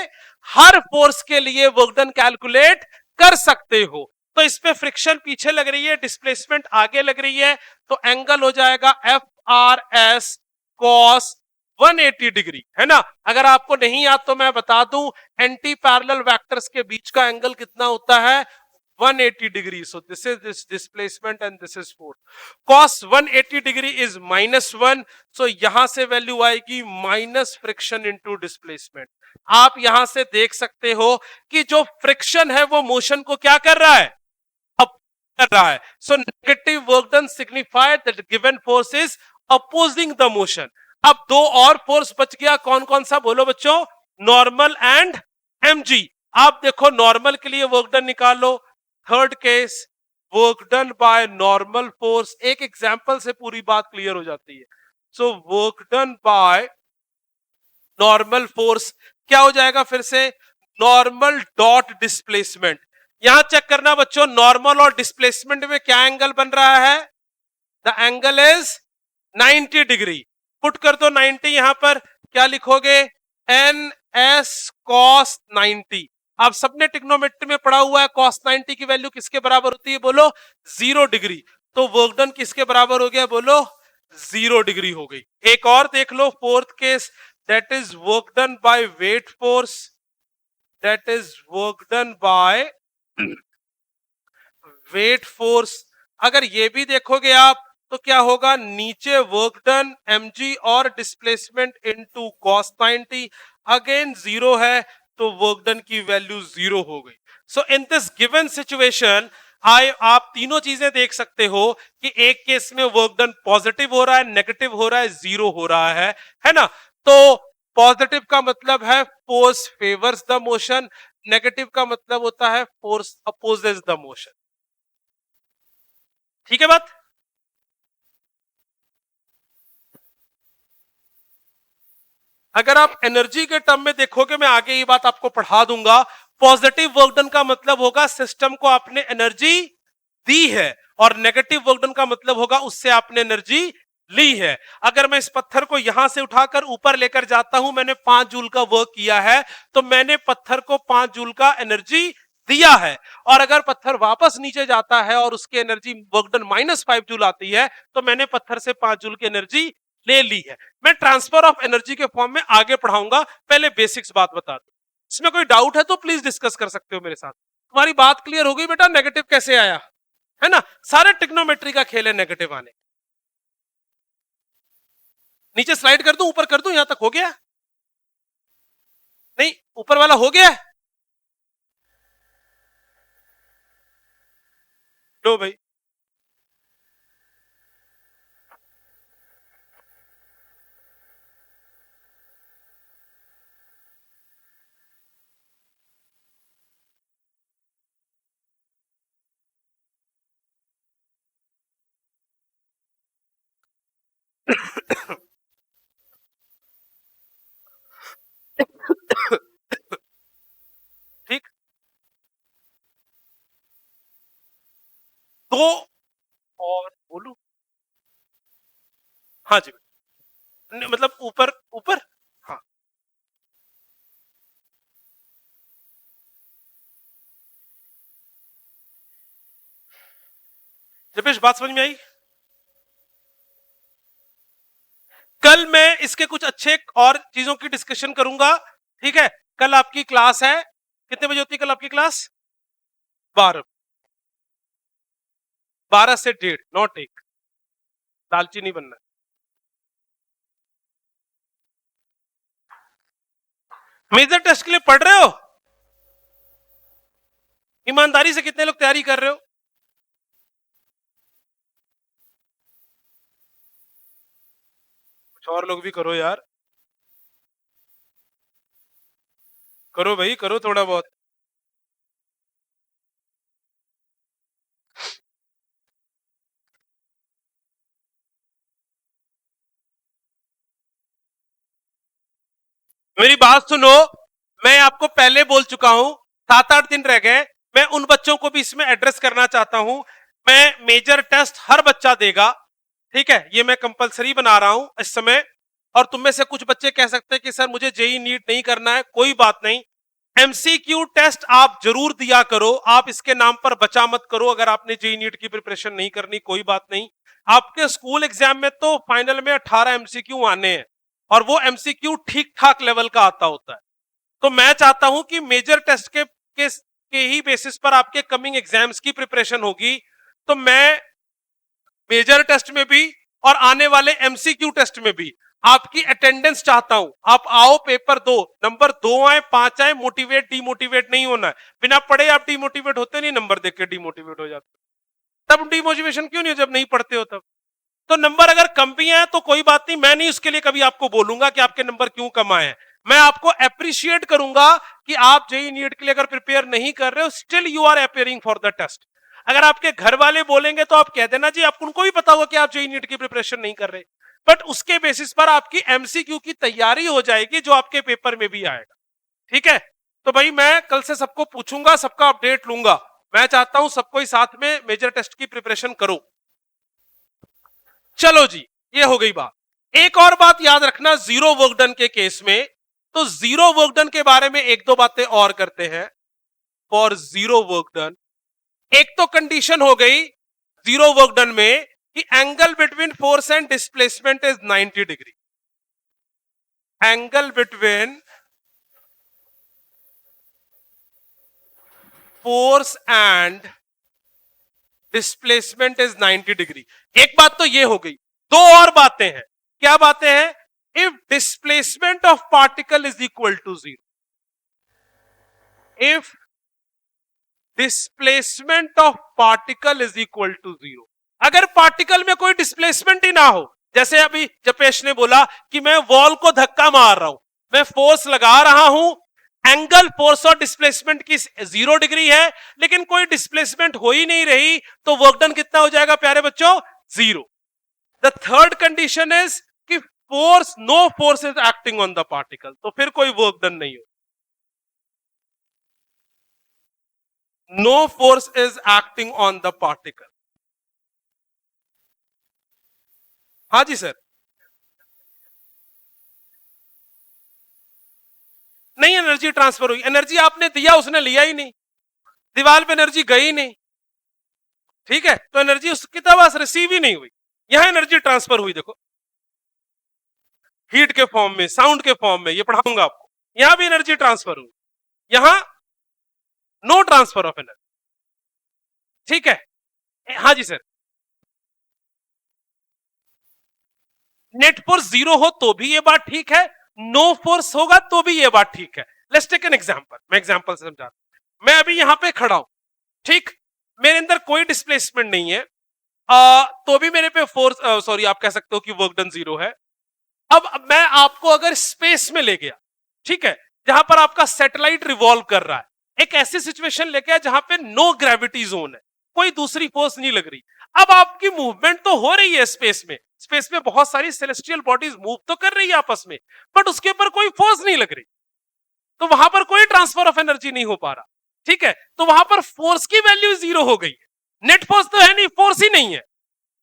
हर फोर्स के लिए वर्क डन कैलकुलेट कर सकते हो। तो इस पे फ्रिक्शन पीछे लग रही है, डिस्प्लेसमेंट आगे लग रही है, तो एंगल हो जाएगा F R S cos 180 degree, है ना। अगर आपको नहीं याद तो मैं बता दूं, एंटी पैरेलल वेक्टर्स के बीच का एंगल कितना होता है, 180 degree. So this is this displacement and this is force. Cos 180 degree is -1, सो यहां से वैल्यू आएगी माइनस फ्रिक्शन इंटू डिस्प्लेसमेंट। आप यहां से देख सकते हो कि जो फ्रिक्शन है वो मोशन को क्या कर रहा है, अप कर रहा है। So negative work done signified that given force is opposing the motion. अब दो और फोर्स बच गया, कौन कौन सा बोलो बच्चों, नॉर्मल एंड mg। आप देखो नॉर्मल के लिए वर्क डन निकालो, third case work done by normal force. एक एग्जांपल से पूरी बात क्लियर हो जाती है। सो work done by normal force क्या हो जाएगा फिर से, नॉर्मल डॉट डिस्प्लेसमेंट। यहां चेक करना बच्चों, नॉर्मल और डिस्प्लेसमेंट में क्या एंगल बन रहा है, the angle is 90 degree. Put कर दो 90 यहां पर, क्या लिखोगे, एन एस कॉस 90। आप सबने ट्रिग्नोमेट्री में पढ़ा हुआ है कॉस 90 की वैल्यू किसके बराबर होती है, बोलो 0 डिग्री। तो वर्क डन किसके बराबर हो गया, बोलो 0 डिग्री हो गई। एक और देख लो fourth case, that is work done by weight force, that is work done by weight force. अगर ये भी देखोगे आप तो क्या होगा, नीचे वर्क डन mg और डिस्प्लेसमेंट इनटू cos 90, अगेन 0 है तो वर्क डन की वैल्यू 0 हो गई। सो इन दिस गिवन सिचुएशन आप तीनों चीजें देख सकते हो कि एक केस में वर्क डन पॉजिटिव हो रहा है, नेगेटिव हो रहा है, 0 हो रहा है ना। तो पॉजिटिव का मतलब है force favours the motion, negative का मतलब होता है फोर्स अपोजेस द मोशन। ठीक है बात। अगर आप एनर्जी के टर्म में देखोगे, मैं आगे ये बात आपको पढ़ा दूंगा, पॉजिटिव वर्क डन का मतलब होगा सिस्टम को आपने एनर्जी दी है, और नेगेटिव वर्क डन का मतलब होगा उससे आपने एनर्जी ली है। अगर मैं इस पत्थर को यहां से उठाकर ऊपर लेकर जाता हूं, मैंने 5 जूल का वर्क किया है, तो मैंने पत्थर को 5 जूल का एनर्जी दिया है। और अगर पत्थर वापस नीचे जाता है और उसकी एनर्जी वर्क डन -5 जूल आती है, तो मैंने पत्थर से 5 जूल की एनर्जी ले ली है। मैं ट्रांसफर ऑफ एनर्जी के फॉर्म में आगे पढ़ाऊंगा, पहले बेसिक्स बात बता दो। इसमें कोई डाउट है तो प्लीज डिस्कस कर सकते हो मेरे साथ। तुम्हारी बात क्लियर हो गई बेटा, नेगेटिव कैसे आया, है ना। सारे ट्रिग्नोमेट्री का खेल है नेगेटिव आने। नीचे स्लाइड कर दूं, ऊपर कर दूं, यहां तक हो गया, नहीं ऊपर वाला हो गया, लो भाई। ठीक, तो और बोलू, हाँ जी, मतलब ऊपर ऊपर, हाँ दिपेश बात समझ में आई। कल मैं इसके कुछ अच्छे और चीजों की डिस्कशन करूंगा, ठीक है। कल आपकी क्लास है, कितने बजे होती है कल आपकी क्लास, 12, 12 से 1:30, नॉट 1, लालची नहीं बनना। मेजर टेस्ट के लिए पढ़ रहे हो, ईमानदारी से कितने लोग तैयारी कर रहे हो, कुछ और लोग भी करो यार, करो भाई करो थोड़ा बहुत। मेरी बात सुनो, मैं आपको पहले बोल चुका हूं, 7-8 दिन रह गए, मैं उन बच्चों को भी इसमें एड्रेस करना चाहता हूं। मैं मेजर टेस्ट हर बच्चा देगा, ठीक है, ये मैं कंपलसरी बना रहा हूं इस समय। और तुम में से कुछ बच्चे कह सकते हैं कि सर मुझे जेई नीट नहीं करना है, कोई बात नहीं, एमसीक्यू टेस्ट आप जरूर दिया करो, आप इसके नाम पर बचा मत करो। अगर आपने जेई नीट की प्रिपरेशन नहीं करनी, कोई बात नहीं, आपके स्कूल एग्जाम में तो फाइनल में 18 एमसीक्यू आने हैं, और वो एमसीक्यू ठीक ठाक लेवल का आता होता है। तो मैं चाहता हूं कि मेजर टेस्ट के ही बेसिस पर आपके कमिंग एग्जाम्स की प्रिपरेशन होगी। तो मैं मेजर टेस्ट में भी और आने वाले एमसीक्यू टेस्ट में भी आपकी अटेंडेंस चाहता हूं। आप आओ, पेपर दो, नंबर 2 आए 5 आए, मोटिवेट डीमोटिवेट नहीं होना है। बिना पढ़े आप डीमोटिवेट होते नहीं, नंबर देख के डीमोटिवेट हो जाते। तब डीमोटिवेशन क्यों नहीं हो, जब नहीं पढ़ते हो तब। तो नंबर अगर कम भी आए तो कोई बात नहीं, मैं नहीं उसके लिए कभी आपको बोलूंगा कि आपके नंबर क्यों कम आए हैं। मैं आपको अप्रिशिएट करूंगा कि आप जेई नीट के लिए अगर प्रिपेयर नहीं कर रहे हो, still you are appearing for the test. अगर आपके घर वाले बोलेंगे तो आप कह देना जी, आप उनको भी पता होगा कि आप जेई नीट की प्रिपरेशन नहीं कर रहे। बट उसके बेसिस पर आपकी एमसीक्यू की तैयारी हो जाएगी जो आपके पेपर में भी आएगा। ठीक है, तो भाई मैं कल से सबको पूछूंगा, सबका अपडेट लूंगा। मैं चाहता हूं सबको ही साथ में मेजर टेस्ट की प्रिपरेशन करो। चलो जी, ये हो गई बात। एक और बात याद रखना जीरो वर्क डन के केस में, तो जीरो वर्क डन के बारे में एक दो बातें और करते हैं। फॉर जीरो वर्क डन, एक तो कंडीशन हो गई जीरो वर्क डन में कि angle between force and displacement is 90 degree. Angle between force and displacement is 90 degree. एक बात तो ये हो गई। दो और बातें हैं। क्या बातें हैं? If displacement of particle is equal to zero, if displacement of particle is equal to zero, अगर पार्टिकल में कोई डिस्प्लेसमेंट ही ना हो, जैसे अभी जपेश ने बोला कि मैं वॉल को धक्का मार रहा हूं, मैं फोर्स लगा रहा हूं, एंगल फोर्स और डिस्प्लेसमेंट की 0 डिग्री है, लेकिन कोई डिस्प्लेसमेंट हो ही नहीं रही, तो वर्क डन कितना हो जाएगा प्यारे बच्चों? 0। द थर्ड कंडीशन इज कि force, no force is acting on the particle, तो फिर कोई वर्क डन नहीं हो। No force is acting on the particle. हाँ जी सर। नहीं एनर्जी ट्रांसफर हुई, एनर्जी आपने दिया, उसने लिया ही नहीं, दीवार पे एनर्जी गई नहीं। ठीक है, तो एनर्जी उसकी पास रिसीव ही नहीं हुई। यहां एनर्जी ट्रांसफर हुई, देखो हीट के फॉर्म में, साउंड के फॉर्म में, ये पढ़ाऊंगा आपको। यहां भी एनर्जी ट्रांसफर हुई, यहां नो ट्रांसफर ऑफ एनर्जी। ठीक है, हाँ जी सर। नेट फोर्स 0 हो तो भी ये बात ठीक है, नो फोर्स होगा तो भी ये बात ठीक है। लेट्स टेक एन एग्जांपल, मैं एग्जांपल से समझा। मैं अभी यहां पे खड़ा हूं, ठीक, मेरे अंदर कोई डिस्प्लेसमेंट नहीं है, तो भी मेरे पे फोर्स, सॉरी आप कह सकते हो कि वर्क डन 0 है। अब मैं आपको अगर स्पेस में ले गया, ठीक है, जहां पर आपका सैटेलाइट रिवॉल्व कर रहा है, एक ऐसी सिचुएशन ले गया जहां पे नो ग्रेविटी जोन है, कोई दूसरी फोर्स नहीं लग रही। अब आपकी मूवमेंट तो हो रही है स्पेस में, स्पेस में बहुत सारी सेलेस्टियल बॉडीज मूव तो कर रही है आपस में, बट उसके ऊपर कोई फोर्स नहीं लग रही, तो वहां पर कोई ट्रांसफर ऑफ एनर्जी नहीं हो पा रहा। ठीक है, तो वहां पर फोर्स की वैल्यू 0 हो गई है। नेट फोर्स तो है नहीं, फोर्स ही नहीं है।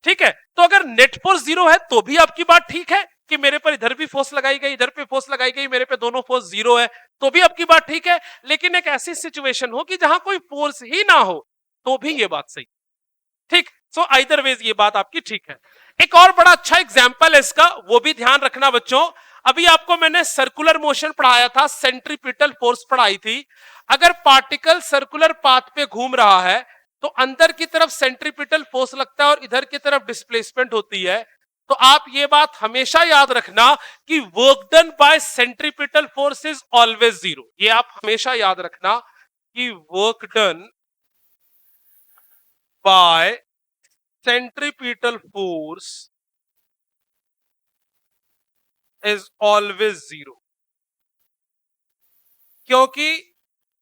ठीक है, तो अगर नेट फोर्स 0 है तो भी आपकी बात ठीक है कि मेरे पर इधर भी फोर्स लगाई गई, इधर पे फोर्स लगाई गई, मेरे पे दोनों फोर्स 0 है, तो भी आपकी बात ठीक है। लेकिन एक ऐसी सिचुएशन हो कि जहां कोई फोर्स ही ना हो, तो भी ये बात सही। ठीक, सो आइदर वेज ये बात आपकी ठीक है। एक और बड़ा अच्छा एग्जांपल है इसका, वो भी ध्यान रखना बच्चों। अभी आपको मैंने सर्कुलर मोशन पढ़ाया था, सेंट्रीपिटल फोर्स पढ़ाई थी। अगर पार्टिकल सर्कुलर पाथ पे घूम रहा है तो अंदर की तरफ सेंट्रीपिटल फोर्स लगता है और इधर की तरफ डिस्प्लेसमेंट होती है। तो आप ये बात हमेशा याद रखना कि work done by centripetal force is always 0। ये आप हमेशा याद रखना कि work done by centripetal force is always 0, क्योंकि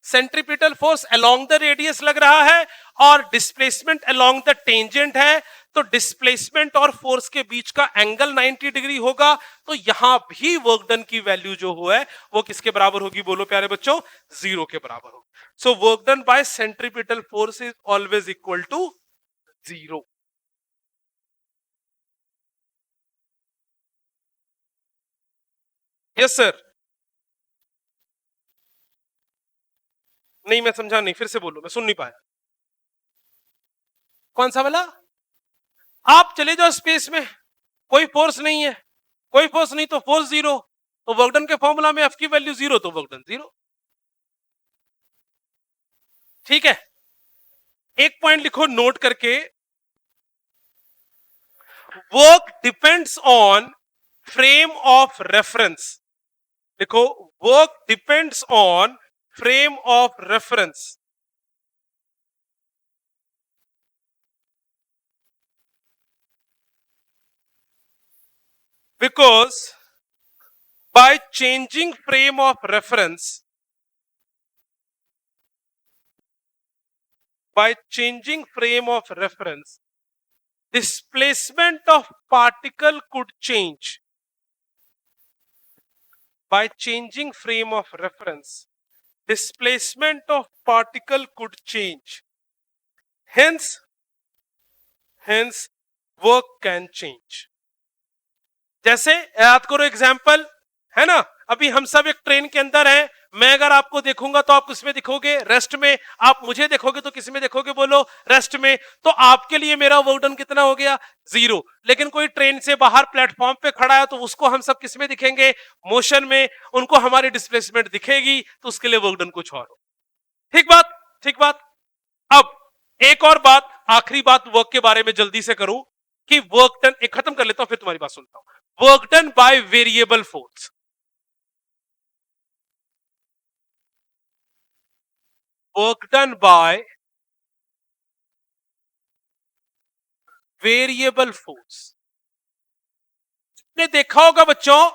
centripetal force along the radius लग रहा है और डिस्प्लेसमेंट अलोंग द टेंजेंट है, तो डिस्प्लेसमेंट और फोर्स के बीच का एंगल 90 डिग्री होगा। तो यहां भी वर्क डन की वैल्यू जो है वो किसके बराबर होगी? बोलो प्यारे बच्चों, 0 के बराबर होगी। So work done by centripetal force is always equal to 0। Yes sir. नहीं मैं समझा नहीं, फिर से बोलो, मैं सुन नहीं पाया। कौन सा वाला? आप चले जाओ स्पेस में, कोई फोर्स नहीं है, कोई फोर्स नहीं तो फोर्स 0, तो वर्क डन के फॉर्मूला में एफ की वैल्यू 0, तो वर्क डन 0। ठीक है, एक पॉइंट लिखो नोट करके, work depends on frame of reference. देखो, work depends on frame of reference. Because by changing frame of reference, by changing frame of reference, displacement of particle could change by changing frame of reference. Displacement of particle could change, hence work can change. जैसे याद करो example, है ना, अभी हम सब एक train के अंदर हैं, मैं अगर आपको देखूंगा तो आप किसमें दिखोगे, रेस्ट में, आप मुझे देखोगे तो किसमें देखोगे, बोलो रेस्ट में, तो आपके लिए मेरा वर्क डन कितना हो गया, 0। लेकिन कोई ट्रेन से बाहर प्लेटफॉर्म पे खड़ा है तो उसको हम सब किसमें दिखेंगे, मोशन में, उनको हमारी डिस्प्लेसमेंट दिखेगी, तो उसके लिए वर्क डन कुछ और हो। ठीक बात, ठीक बात। अब एक और बात, आखिरी बात वर्क के बारे में जल्दी से करूं कि वर्क डन, एक खत्म कर लेता हूं फिर तुम्हारी बात सुनता हूं। Work done by variable force, work done by variable force. आपने देखा होगा बच्चों,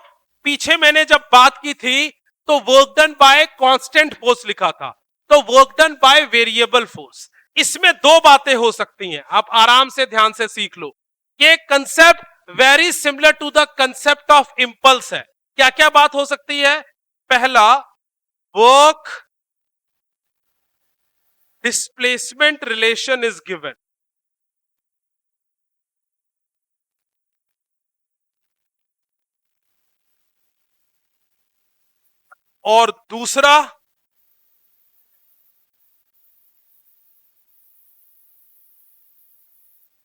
पीछे मैंने जब बात की थी तो work done bye constant force लिखा था, तो work done by variable force. इसमें दो बातें हो सकती हैं, आप आराम से ध्यान से सीख लो। ये concept very similar to the concept of impulse है। क्या क्या बात हो सकती है, पहला, work displacement relation is given, और दूसरा,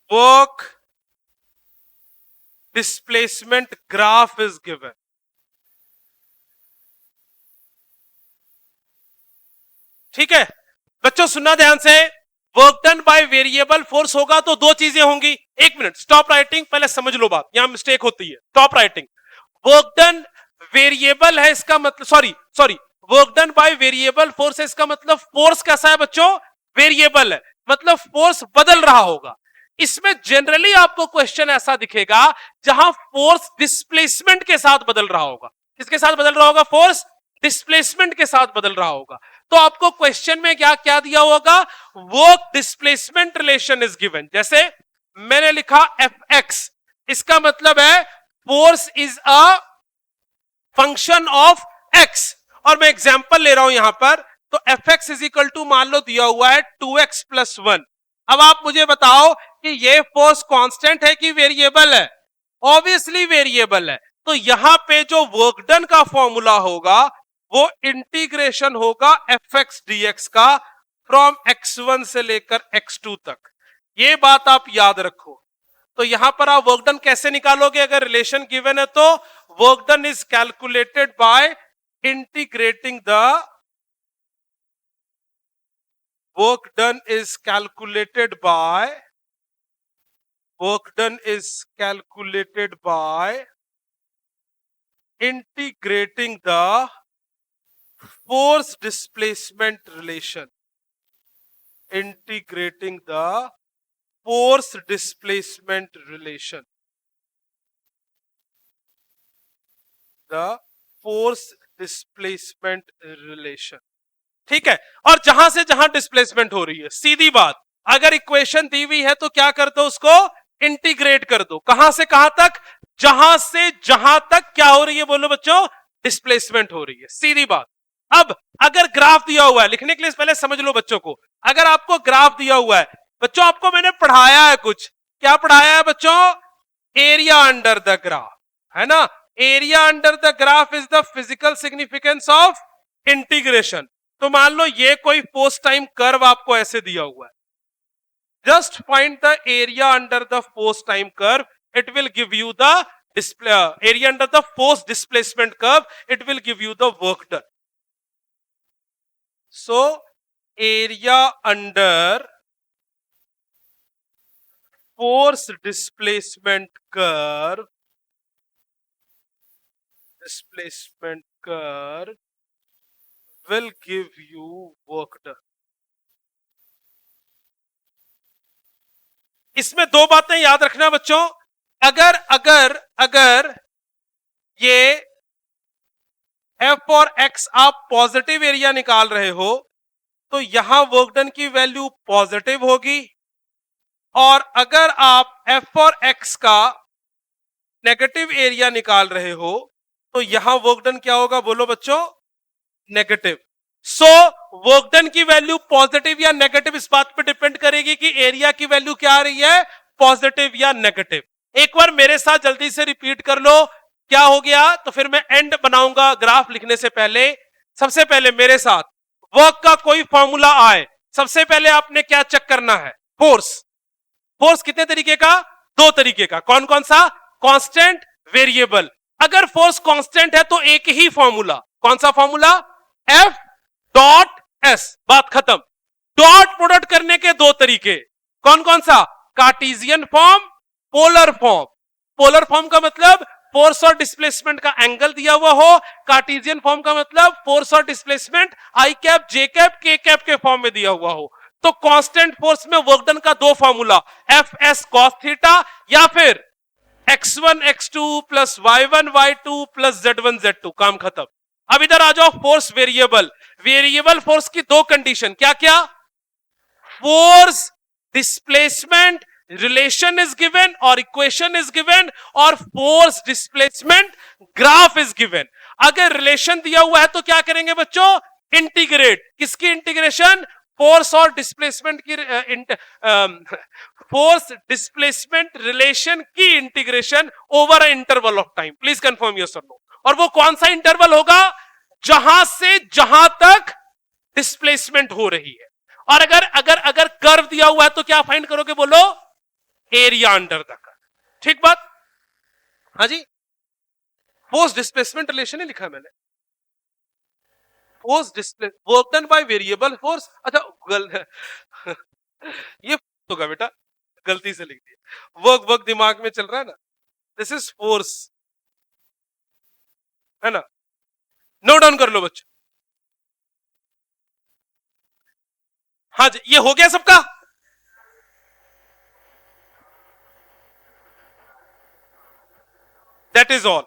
work displacement graph is given. ठीक है बच्चों, सुनना ध्यान से, work done by variable force होगा तो दो चीजें होंगी। एक मिनट, स्टॉप राइटिंग, पहले समझ लो बात, यहां मिस्टेक होती है, stop writing. Work done variable है, इसका मतलब, sorry, work done by variable force है, इसका मतलब फोर्स कैसा है बच्चों, वेरिएबल है, मतलब फोर्स बदल रहा होगा। इसमें जनरली आपको क्वेश्चन ऐसा दिखेगा जहां फोर्स डिस्प्लेसमेंट के साथ बदल रहा होगा। किसके साथ बदल रहा होगा, फोर्स डिस्प्लेसमेंट के साथ बदल रहा होगा। तो आपको क्वेश्चन में क्या क्या दिया होगा, work displacement relation is given. जैसे मैंने लिखा Fx, इसका मतलब है force is a function of x, और मैं एग्जांपल ले रहा हूं यहां पर, तो Fx इज इक्वल टू मान लो दिया हुआ है 2x प्लस 1। अब आप मुझे बताओ कि ये फोर्स कांस्टेंट है कि वेरिएबल है, ऑब्वियसली वेरिएबल है। तो यहां पे जो वर्क डन का फॉर्मूला होगा वो इंटीग्रेशन होगा Fx dx का, फ्रॉम x1 से लेकर x2 तक। ये बात आप याद रखो। तो यहां पर आप वर्क डन कैसे निकालोगे, अगर रिलेशन गिवन है तो work done is calculated by integrating the, work done is calculated by integrating the force displacement relation, integrating the force displacement relation, the force displacement relation। ठीक है, और जहां से जहां डिस्प्लेसमेंट हो रही है, सीधी बात, अगर इक्वेशन दी हुई है तो क्या कर दो, उसको इंटीग्रेट कर दो। कहां से कहां तक, जहां से जहां तक क्या हो रही है, बोलो बच्चों, डिस्प्लेसमेंट हो रही है, सीधी बात। अब अगर ग्राफ दिया हुआ है, लिखने के लिए पहले समझ लो बच्चों को, अगर आपको ग्राफ दिया हुआ है, बच्चों आपको मैंने पढ़ाया है कुछ, क्या पढ़ाया है बच्चों, एरिया अंडर द ग्राफ, है ना। Area under the graph is the physical significance of integration. तो मान लो ये कोई फोर्स टाइम कर्व आपको ऐसे दिया हुआ है, just find the area under the force time curve, it will give you the area under the force displacement curve, it will give you the work done. So area under force displacement curve will give you work done। इसमें दो बातें याद रखना बच्चों, अगर अगर अगर ये F और X आप पॉजिटिव एरिया निकाल रहे हो तो यहां वर्क डन की वैल्यू पॉजिटिव होगी, और अगर आप एफ और एक्स का नेगेटिव एरिया निकाल रहे हो तो यहां वर्क डन क्या होगा बोलो बच्चों, नेगेटिव। सो वर्क डन की वैल्यू पॉजिटिव या नेगेटिव इस बात पे डिपेंड करेगी कि एरिया की वैल्यू क्या आ रही है, पॉजिटिव या नेगेटिव। एक बार मेरे साथ जल्दी से रिपीट कर लो क्या हो गया, तो फिर मैं एंड बनाऊंगा ग्राफ लिखने से पहले। सबसे पहले मेरे साथ वर्क का कोई फॉर्मूला आए, सबसे पहले आपने क्या चेक करना है, फोर्स। फोर्स कितने तरीके का, दो तरीके का, कौन कौन सा, कांस्टेंट, वेरिएबल। अगर फोर्स कांस्टेंट है तो एक ही फॉर्मूला, कौन सा फॉर्मूला, एफ डॉट एस, बात खत्म। डॉट प्रोडक्ट करने के दो तरीके, कौन कौन सा, Cartesian form, polar form. Polar form का मतलब फोर्स और डिस्प्लेसमेंट का एंगल दिया हुआ हो, कार्टेशियन फॉर्म का मतलब फोर्स और displacement I cap J cap के कैप के फॉर्म में दिया हुआ हो। तो कांस्टेंट फोर्स में वर्क डन का दो formula, F S cos theta या फिर x1 x2 plus y1 y2 plus z1 z2, काम खत्म। अब इधर आ जाओ फोर्स वेरिएबल। वेरिएबल फोर्स की दो कंडीशन, क्या क्या, force displacement relation is given और इक्वेशन इज गिवन, और force displacement graph is given. अगर रिलेशन दिया हुआ है तो क्या करेंगे बच्चों, इंटीग्रेट। किसकी इंटीग्रेशन, फोर्स और डिस्प्लेसमेंट की, फोर्स डिस्प्लेसमेंट रिलेशन की integration over a interval of time. Please confirm yes और नो। और वो कौन सा इंटरवल होगा, जहां से जहां तक डिस्प्लेसमेंट हो रही है। और अगर अगर अगर कर्व दिया हुआ है तो क्या फाइंड करोगे बोलो, एरिया अंडर द कर्व। ठीक बात, हाँ जी, फोर्स डिस्प्लेसमेंट रिलेशन ही लिखा है मैंने, force displace work done by variable force. अच्छा ये होगा बेटा, गलती से लिख दिया, वर्क वर्क दिमाग में चल रहा है ना, दिस इज फोर्स, है ना, नोट डाउन कर लो बच्चों। हाँ जी, ये हो गया सबका, दैट इज ऑल।